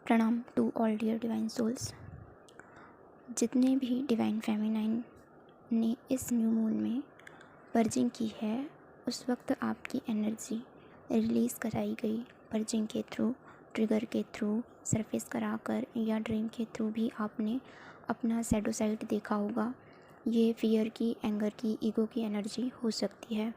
प्रणाम to all dear divine souls. जितने भी डिवाइन फेमिनाइन ने इस न्यू मून में पर्जिंग की है, उस वक्त आपकी एनर्जी रिलीज़ कराई गई पर्जिंग के थ्रू, ट्रिगर के थ्रू, सरफेस कराकर या ड्रीम के थ्रू भी आपने अपना शैडो साइड देखा होगा। ये फियर की, एंगर की, ईगो की एनर्जी हो सकती है।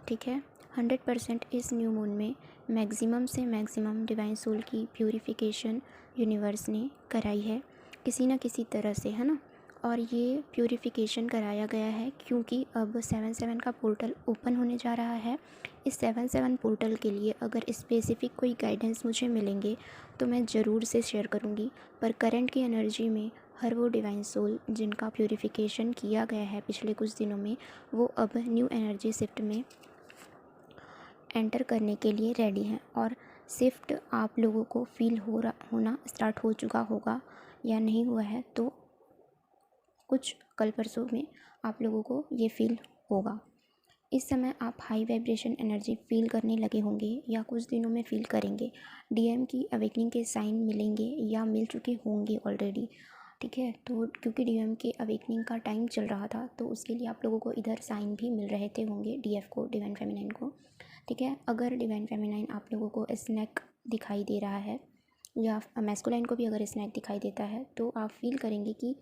ठीक है, 100% इस न्यू मून में मैक्सिमम से मैक्सिमम डिवाइन सोल की प्यूरिफिकेशन यूनिवर्स ने कराई है किसी न किसी तरह से, है ना। और ये प्यूरिफिकेशन कराया गया है क्योंकि अब 7-7 का पोर्टल ओपन होने जा रहा है। इस 7-7 पोर्टल के लिए अगर स्पेसिफ़िक कोई गाइडेंस मुझे मिलेंगे तो मैं ज़रूर से शेयर करूँगी। पर करंट की एनर्जी में हर वो डिवाइन सोल जिनका प्यूरिफिकेशन किया गया है पिछले कुछ दिनों में, वो अब न्यू एनर्जी शिफ्ट में एंटर करने के लिए रेडी हैं। और शिफ्ट आप लोगों को फील होना स्टार्ट हो चुका होगा या नहीं हुआ है तो कुछ कल परसों में आप लोगों को ये फील होगा। इस समय आप हाई वाइब्रेशन एनर्जी फील करने लगे होंगे या कुछ दिनों में फील करेंगे। डीएम की अवेकनिंग के साइन मिलेंगे या मिल चुके होंगे ऑलरेडी। ठीक है, तो क्योंकि डीएम के अवेकनिंग का टाइम चल रहा था तो उसके लिए आप लोगों को इधर साइन भी मिल रहे थे होंगे, डीएफ को, डिवाइन फेमिनाइन को। ठीक है, अगर डिवाइन फेमिनाइन आप लोगों को स्नैक दिखाई दे रहा है या मैस्कुलाइन को भी अगर स्नैक दिखाई देता है तो आप फील करेंगे कि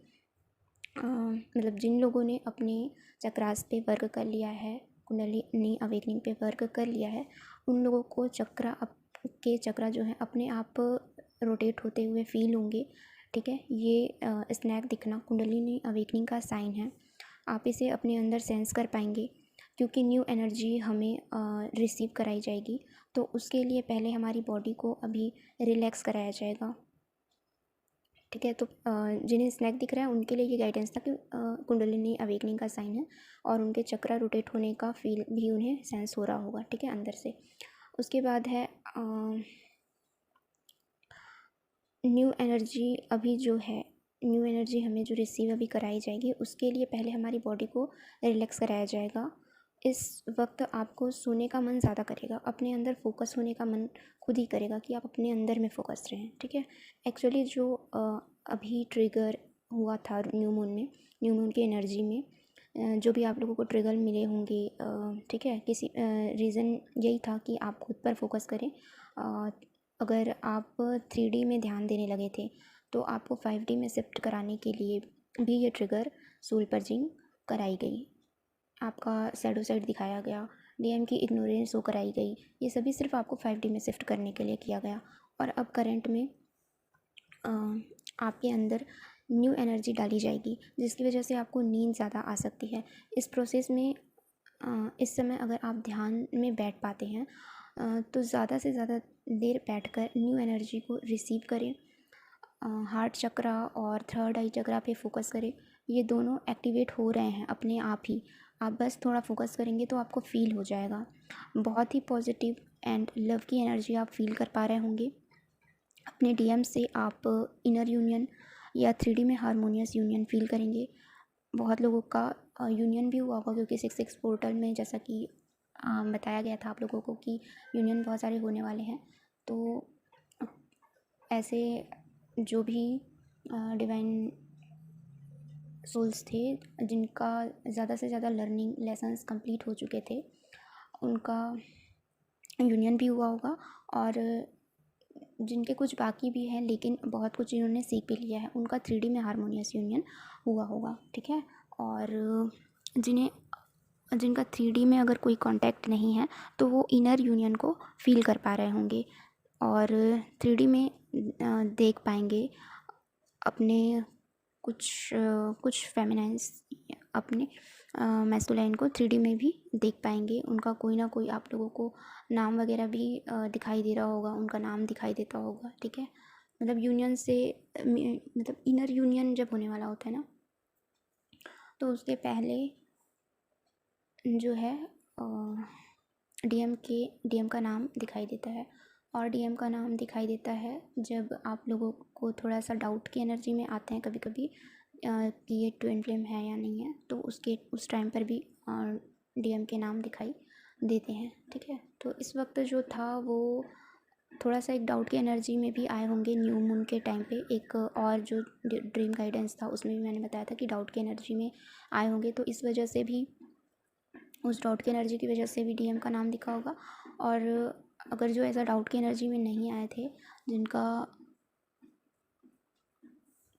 मतलब जिन लोगों ने अपने चक्रास पे वर्क कर लिया है, कुंडलिनी अवेकनिंग पे वर्क कर लिया है, उन लोगों को चक्रा जो है अपने आप रोटेट होते हुए फील होंगे। ठीक है, ये स्नैक दिखना कुंडलिनी अवेकनिंग का साइन है। आप इसे अपने अंदर सेंस कर पाएंगे क्योंकि न्यू एनर्जी हमें रिसीव कराई जाएगी। तो उसके लिए पहले हमारी बॉडी को अभी रिलैक्स कराया जाएगा। ठीक है, तो जिन्हें स्नैक दिख रहा है उनके लिए ये गाइडेंस था कि कुंडलिनी अवेकनिंग का साइन है और उनके चक्रा रोटेट होने का फील भी उन्हें सेंस हो रहा होगा। ठीक है, अंदर से। उसके बाद है न्यू एनर्जी। अभी जो है न्यू एनर्जी हमें जो रिसीव अभी कराई जाएगी उसके लिए पहले हमारी बॉडी को रिलैक्स कराया जाएगा। इस वक्त आपको सोने का मन ज़्यादा करेगा, अपने अंदर फोकस होने का मन खुद ही करेगा कि आप अपने अंदर में फोकस रहें। ठीक है, एक्चुअली जो अभी ट्रिगर हुआ था न्यू मून में, न्यू मून की एनर्जी में जो भी आप लोगों को ट्रिगर मिले होंगे, ठीक है, किसी रीज़न यही था कि आप खुद पर फोकस करें। अगर आप 3D में ध्यान देने लगे थे तो आपको 5D में शिफ्ट कराने के लिए भी ये ट्रिगर सोल पर्जिंग कराई गई। आपका शैडो साइड दिखाया गया, डीएम की इग्नोरेंस हो कराई गई। ये सभी सिर्फ आपको 5D में शिफ्ट करने के लिए किया गया। और अब करंट में आपके अंदर न्यू एनर्जी डाली जाएगी जिसकी वजह से आपको नींद ज़्यादा आ सकती है। इस प्रोसेस में इस समय अगर आप ध्यान में बैठ पाते हैं तो ज़्यादा से ज़्यादा देर बैठकर न्यू एनर्जी को रिसीव करें। हार्ट चक्रा और थर्ड आई चक्रा पे फोकस करें। ये दोनों एक्टिवेट हो रहे हैं अपने आप ही। आप बस थोड़ा फोकस करेंगे तो आपको फील हो जाएगा। बहुत ही पॉजिटिव एंड लव की एनर्जी आप फील कर पा रहे होंगे। अपने डीएम से आप इनर यूनियन या 3D में हारमोनियस यूनियन फील करेंगे। बहुत लोगों का यूनियन भी हुआ होगा क्योंकि 6-6 पोर्टल में जैसा कि बताया गया था आप लोगों को कि यूनियन बहुत सारे होने वाले हैं। तो ऐसे जो भी डिवाइन सोल्स थे जिनका ज़्यादा से ज़्यादा लर्निंग लेसन्स कंप्लीट हो चुके थे, उनका यूनियन भी हुआ होगा। और जिनके कुछ बाकी भी हैं लेकिन बहुत कुछ इन्होंने सीख भी लिया है, उनका 3D में हारमोनियस यूनियन हुआ होगा। ठीक है, और जिनका 3D में अगर कोई कांटेक्ट नहीं है तो वो इनर यूनियन को फील कर पा रहे होंगे और 3D में देख पाएंगे अपने कुछ फेमिनाइन्स अपने मैस्कुलाइन को 3D में भी देख पाएंगे। उनका कोई ना कोई आप लोगों को नाम वगैरह भी दिखाई दे रहा होगा, उनका नाम दिखाई देता होगा। ठीक है, मतलब यूनियन से मतलब इनर यूनियन जब होने वाला होता है ना तो उसके पहले जो है डीएम का नाम दिखाई देता है। और डीएम का नाम दिखाई देता है जब आप लोगों को थोड़ा सा डाउट की एनर्जी में आते हैं कभी कभी कि ये ट्विन फ्लेम है या नहीं है, तो उस टाइम पर भी डीएम के नाम दिखाई देते हैं। ठीक है, तो इस वक्त जो था वो थोड़ा सा एक डाउट की एनर्जी में भी आए होंगे न्यू मून के टाइम पे। एक और जो ड्रीम गाइडेंस था उसमें भी मैंने बताया था कि डाउट की एनर्जी में आए होंगे, तो इस वजह से भी, उस डाउट की एनर्जी की वजह से भी डीएम का नाम दिखा होगा। और अगर जो ऐसा डाउट की एनर्जी में नहीं आए थे, जिनका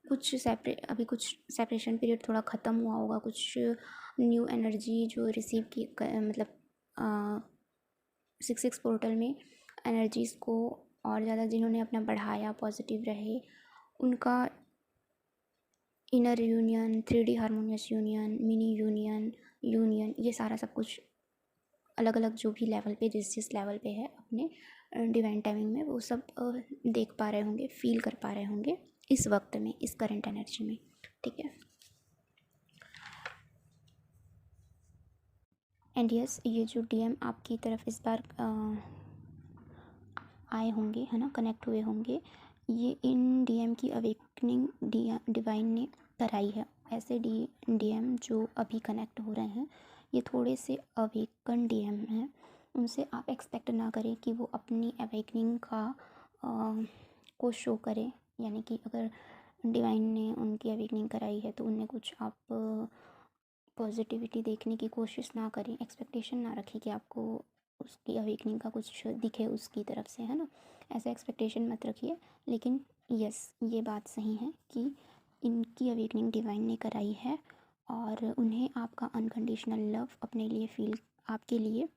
अभी कुछ सेपरेशन पीरियड थोड़ा ख़त्म हुआ होगा, कुछ न्यू एनर्जी जो रिसीव की मतलब 6 पोर्टल में एनर्जीज़ को और ज़्यादा जिन्होंने अपना बढ़ाया, पॉजिटिव रहे, उनका inner union, 3D harmonious union, mini union, ये सारा सब कुछ अलग अलग जो भी लेवल पे जिस लेवल पे है अपने डिवाइन टाइमिंग में, वो सब देख पा रहे होंगे, फील कर पा रहे होंगे इस वक्त में, इस करंट एनर्जी में। ठीक है। एंड यस, ये जो डीएम आपकी तरफ इस बार आए होंगे, है ना, कनेक्ट हुए होंगे, ये इन डीएम की अवेकनिंग डिवाइन ने कराई है। ऐसे डीएम जो अभी कनेक्ट हो रहे हैं, ये थोड़े से अवेकन डीएम हैं। उनसे आप एक्सपेक्ट ना करें कि वो अपनी अवेकनिंग को शो करें, यानी कि अगर डिवाइन ने उनकी अवेकनिंग कराई है तो उन्हें कुछ आप पॉजिटिविटी देखने की कोशिश ना करें, एक्सपेक्टेशन ना रखें कि आपको उसकी अवेकनिंग का कुछ दिखे उसकी तरफ से, है ना, ऐसा एक्सपेक्टेशन मत रखिए। लेकिन यस, ये बात सही है कि इनकी अवेकनिंग डिवाइन ने कराई है, और उन्हें आपका अनकंडीशनल लव अपने लिए फील, आपके लिए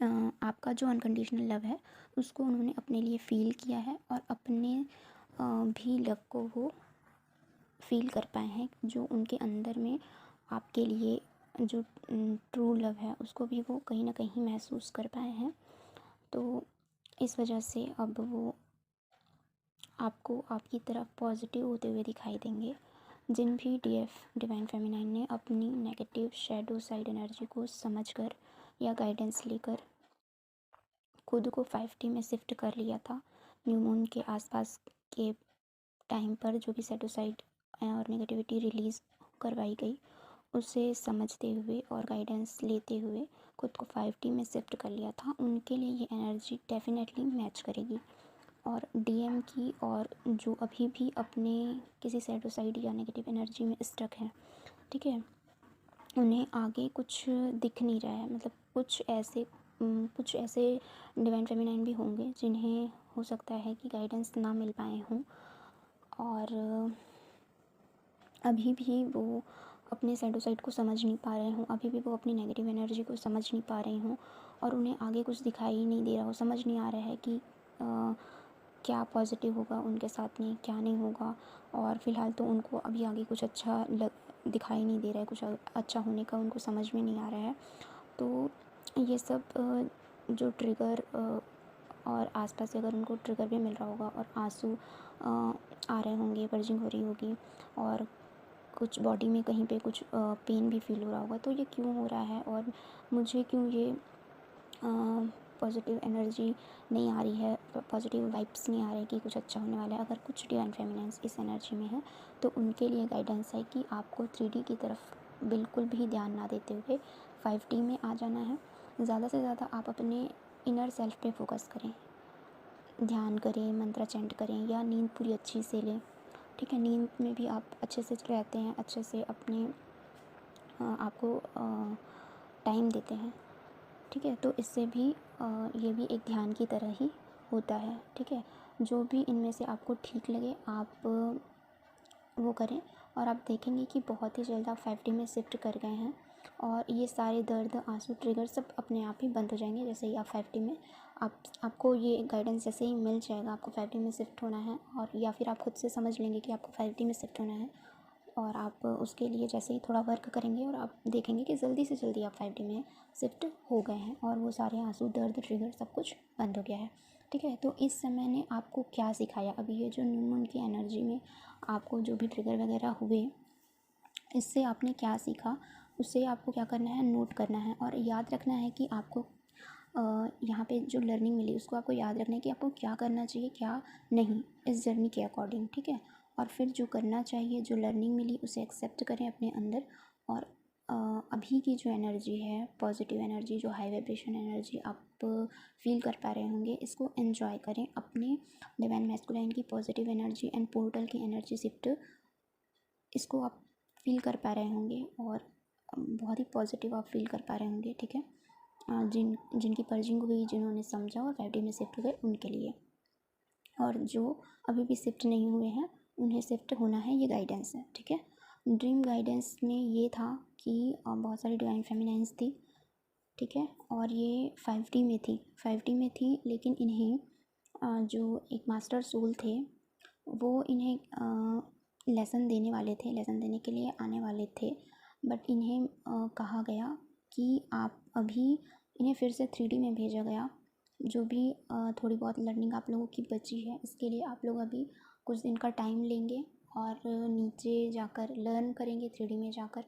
आपका जो अनकंडीशनल लव है उसको उन्होंने अपने लिए फ़ील किया है, और अपने भी लव को वो फील कर पाए हैं, जो उनके अंदर में आपके लिए जो ट्रू लव है उसको भी वो कहीं ना कहीं महसूस कर पाए हैं। तो इस वजह से अब वो आपको आपकी तरफ पॉजिटिव होते हुए दिखाई देंगे। जिन भी डीएफ डिवाइन फेमिनाइन ने अपनी नेगेटिव शैडो साइड एनर्जी को समझकर या गाइडेंस लेकर खुद को 5D में शिफ्ट कर लिया था, न्यू मून के आसपास के टाइम पर जो भी शैडो साइड और नेगेटिविटी रिलीज़ करवाई गई, उसे समझते हुए और गाइडेंस लेते हुए खुद को 5D में शिफ्ट कर लिया था, उनके लिए ये एनर्जी डेफिनेटली मैच करेगी। और डीएम की, और जो अभी भी अपने किसी शैडो साइड या नेगेटिव एनर्जी में स्टक है, ठीक है, उन्हें आगे कुछ दिख नहीं रहा है, मतलब कुछ ऐसे डिवाइन फेमिनाइन भी होंगे जिन्हें हो सकता है कि गाइडेंस ना मिल पाए हों, और अभी भी वो अपने शैडो साइड को समझ नहीं पा रहे हों, अभी भी वो अपनी नेगेटिव एनर्जी को समझ नहीं पा रहे हों, और उन्हें आगे कुछ दिखाई नहीं दे रहा हो, समझ नहीं आ रहा है कि क्या पॉजिटिव होगा उनके साथ में, क्या नहीं होगा। और फ़िलहाल तो उनको अभी आगे कुछ अच्छा दिखाई नहीं दे रहा है, कुछ अच्छा होने का उनको समझ में नहीं आ रहा है। तो ये सब जो ट्रिगर और आसपास से अगर उनको ट्रिगर भी मिल रहा होगा और आंसू आ रहे होंगे, पर्जिंग हो रही होगी, और कुछ बॉडी में कहीं पे कुछ पेन भी फील हो रहा होगा, तो ये क्यों हो रहा है, और मुझे क्यों ये पॉजिटिव एनर्जी नहीं आ रही है, पॉजिटिव वाइब्स नहीं आ रही कि कुछ अच्छा होने वाला है। अगर कुछ डिवाइन फेमिनाइन्स इस एनर्जी में है तो उनके लिए गाइडेंस है कि आपको 3D की तरफ बिल्कुल भी ध्यान ना देते हुए 5D में आ जाना है। ज़्यादा से ज़्यादा आप अपने इनर सेल्फ पे फोकस करें, ध्यान करें, मंत्र चैंट करें, या नींद पूरी अच्छी से लें। ठीक है, नींद में भी आप अच्छे से रहते हैं, अच्छे से अपने आपको टाइम देते हैं। ठीक है, तो इससे भी ये भी एक ध्यान की तरह ही होता है। ठीक है, जो भी इनमें से आपको ठीक लगे आप वो करें, और आप देखेंगे कि बहुत ही जल्द आप 5D में शिफ्ट कर गए हैं, और ये सारे दर्द, आंसू, ट्रिगर सब अपने आप ही बंद हो जाएंगे जैसे ही आप 5D में आपको ये गाइडेंस जैसे ही मिल जाएगा आपको 5D में शिफ्ट होना है, और या फिर आप खुद से समझ लेंगे कि आपको 5D में शिफ्ट होना है, और आप उसके लिए जैसे ही थोड़ा वर्क करेंगे और आप देखेंगे कि जल्दी से जल्दी आप 5D में शिफ्ट हो गए हैं, और वो सारे आंसू, दर्द, ट्रिगर सब कुछ बंद हो गया है। ठीक है, तो इस समय ने आपको क्या सिखाया, अभी ये जो न्यू मून की एनर्जी में आपको जो भी ट्रिगर वगैरह हुए, इससे आपने क्या सीखा, उसे आपको क्या करना है, नोट करना है, और याद रखना है कि आपको यहाँ पे जो लर्निंग मिली उसको आपको याद रखना है कि आपको क्या करना चाहिए, क्या नहीं, इस जर्नी के अकॉर्डिंग। ठीक है, और फिर जो करना चाहिए, जो लर्निंग मिली उसे एक्सेप्ट करें अपने अंदर, और अभी की जो एनर्जी है, पॉजिटिव एनर्जी, जो हाई वाइब्रेशन एनर्जी आप फील कर पा रहे होंगे, इसको एन्जॉय करें। अपने डिवाइन मैस्कुलाइन की पॉजिटिव एनर्जी एंड पोर्टल की एनर्जी शिफ्ट, इसको आप फील कर पा रहे होंगे और बहुत ही पॉजिटिव आप फील कर पा रहे होंगे, ठीक है। जिनकी पर्जिंग हुई, जिन्होंने समझा और 5D में शिफ्ट हुए, उनके लिए। और जो अभी भी शिफ्ट नहीं हुए हैं, उन्हें शिफ्ट होना है, ये गाइडेंस है, ठीक है। ड्रीम गाइडेंस में ये था कि बहुत सारी डिवाइन फेमिनाइंस थी, ठीक है, और ये 5D में थी, 5D में थी, लेकिन इन्हें जो एक मास्टर सोल थे, वो इन्हें लेसन देने वाले थे, लेसन देने के लिए आने वाले थे, बट इन्हें कहा गया कि आप अभी, इन्हें फिर से 3D में भेजा गया। जो भी थोड़ी बहुत लर्निंग आप लोगों की बची है, इसके लिए आप लोग अभी कुछ दिन का टाइम लेंगे और नीचे जाकर लर्न करेंगे 3D में जाकर।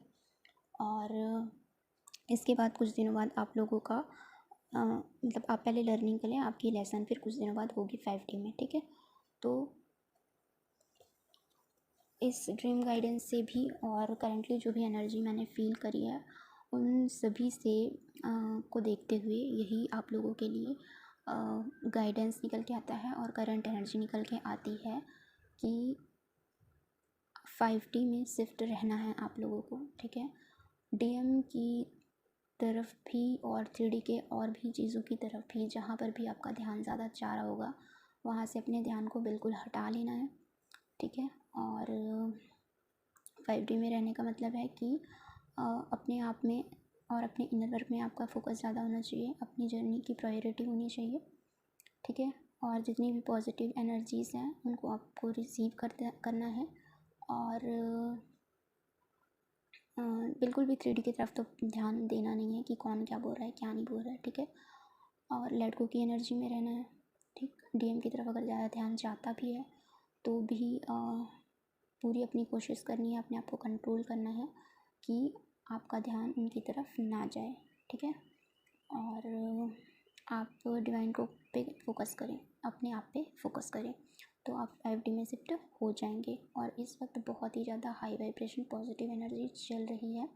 और इसके बाद कुछ दिनों बाद आप लोगों का मतलब आप पहले लर्निंग करें, आपकी लेसन फिर कुछ दिनों बाद होगी 5D में, ठीक है। तो इस ड्रीम गाइडेंस से भी और करंटली जो भी एनर्जी मैंने फील करी है, उन सभी से को देखते हुए यही आप लोगों के लिए गाइडेंस निकल के आता है और करंट एनर्जी निकल के आती है कि 5D में शिफ्ट रहना है आप लोगों को, ठीक है। DM की तरफ भी और 3D के और भी चीज़ों की तरफ भी, जहाँ पर भी आपका ध्यान ज़्यादा जा रहा होगा, वहाँ से अपने ध्यान को बिल्कुल हटा लेना है, ठीक है। और 5D में रहने का मतलब है कि अपने आप में और अपने इनर वर्क में आपका फोकस ज़्यादा होना चाहिए, अपनी जर्नी की प्रायोरिटी होनी चाहिए, ठीक है। और जितनी भी पॉजिटिव एनर्जीज़ हैं, उनको आपको रिसीव करना है। और बिल्कुल भी 3D की तरफ तो ध्यान देना नहीं है कि कौन क्या बोल रहा है, क्या नहीं बोल रहा है, ठीक है। और लेट गो की एनर्जी में रहना है, ठीक। DM की तरफ अगर ज़्यादा ध्यान जाता भी है तो भी पूरी अपनी कोशिश करनी है, अपने आप को कंट्रोल करना है कि आपका ध्यान उनकी तरफ ना जाए, ठीक है। और आप डिवाइन को पे फोकस करें, अपने आप पे फोकस करें, तो आप 5D में शिफ्ट हो जाएंगे। और इस वक्त बहुत ही ज़्यादा हाई वाइब्रेशन पॉजिटिव एनर्जी चल रही है,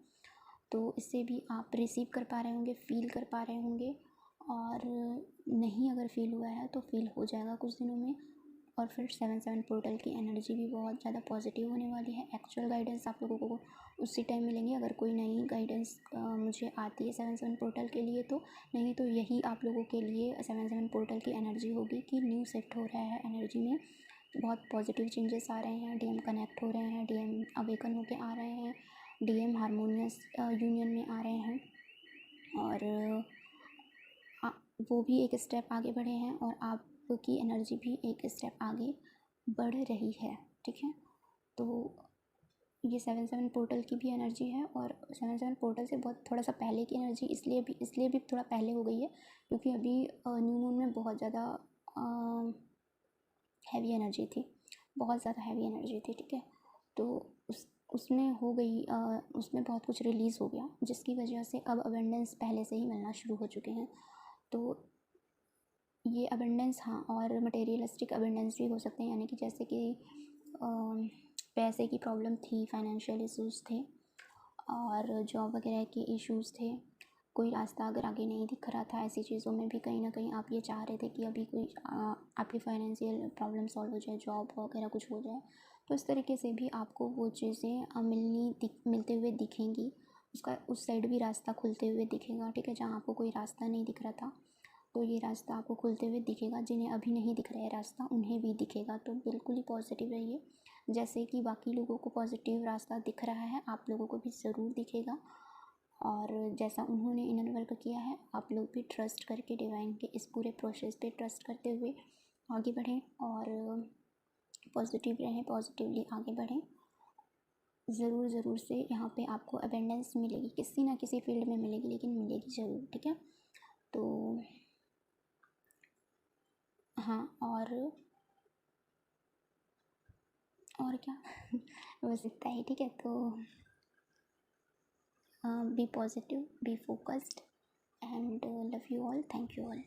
तो इससे भी आप रिसीव कर पा रहे होंगे, फील कर पा रहे होंगे। और नहीं अगर फील हुआ है तो फील हो जाएगा कुछ दिनों में। और फिर 7/7 पोर्टल की एनर्जी भी बहुत ज़्यादा पॉजिटिव होने वाली है। एक्चुअल गाइडेंस आप लोगों को उसी टाइम मिलेंगे। अगर कोई नई गाइडेंस मुझे आती है 7/7 पोर्टल के लिए, तो नहीं तो यही आप लोगों के लिए 7/7 पोर्टल की एनर्जी होगी कि न्यू शिफ्ट हो रहा है एनर्जी में, बहुत पॉजिटिव चेंजेस आ रहे हैं, DM कनेक्ट हो रहे हैं, DM अवेकन होके आ रहे हैं, DM हारमोनियस यूनियन में आ रहे हैं। और वो भी एक स्टेप आगे बढ़े हैं और आपकी एनर्जी भी एक स्टेप आगे बढ़ रही है, ठीक है। तो ये 7/7 पोर्टल की भी एनर्जी है और 7/7 पोर्टल से बहुत थोड़ा सा पहले की एनर्जी इसलिए भी थोड़ा पहले हो गई है क्योंकि अभी न्यू मून में बहुत ज़्यादा हैवी एनर्जी थी, बहुत ज़्यादा हैवी एनर्जी थी, ठीक है। तो उसमें हो गई उसमें बहुत कुछ रिलीज़ हो गया, जिसकी वजह से अब अबेंडेंस पहले से ही मिलना शुरू हो चुके हैं। तो ये अबेंडेंस, हाँ, और मटेरियलिस्टिक अबेंडेंस भी हो सकते हैं, यानी कि जैसे कि पैसे की प्रॉब्लम थी, फाइनेंशियल इश्यूज़ थे और जॉब वगैरह के इश्यूज़ थे, कोई रास्ता अगर आगे नहीं दिख रहा था, ऐसी चीज़ों में भी कहीं ना कहीं आप ये चाह रहे थे कि अभी कोई आपकी फाइनेंशियल प्रॉब्लम सॉल्व हो जाए, जॉब वगैरह कुछ हो जाए, तो इस तरीके से भी आपको वो चीज़ें मिलते हुए दिखेंगी। उसका उस साइड भी रास्ता खुलते हुए दिखेगा, ठीक है। जहाँ आपको कोई रास्ता नहीं दिख रहा था, तो ये रास्ता आपको खुलते हुए दिखेगा। जिन्हें अभी नहीं दिख रहा है रास्ता, उन्हें भी दिखेगा। तो बिल्कुल ही पॉजिटिव रहिए, जैसे कि बाकी लोगों को पॉजिटिव रास्ता दिख रहा है, आप लोगों को भी ज़रूर दिखेगा। और जैसा उन्होंने इनर वर्क किया है, आप लोग भी ट्रस्ट करके डिवाइन के इस पूरे प्रोसेस पे ट्रस्ट करते हुए आगे बढ़ें और पॉजिटिव रहें, पॉजिटिवली आगे बढ़ें। ज़रूर से यहाँ पे आपको अबेंडेंस मिलेगी, किसी ना किसी फील्ड में मिलेगी, लेकिन मिलेगी ज़रूर, ठीक है। तो हाँ, और क्या बस इतना ही, ठीक है। तो be positive, be focused and love you all, thank you all.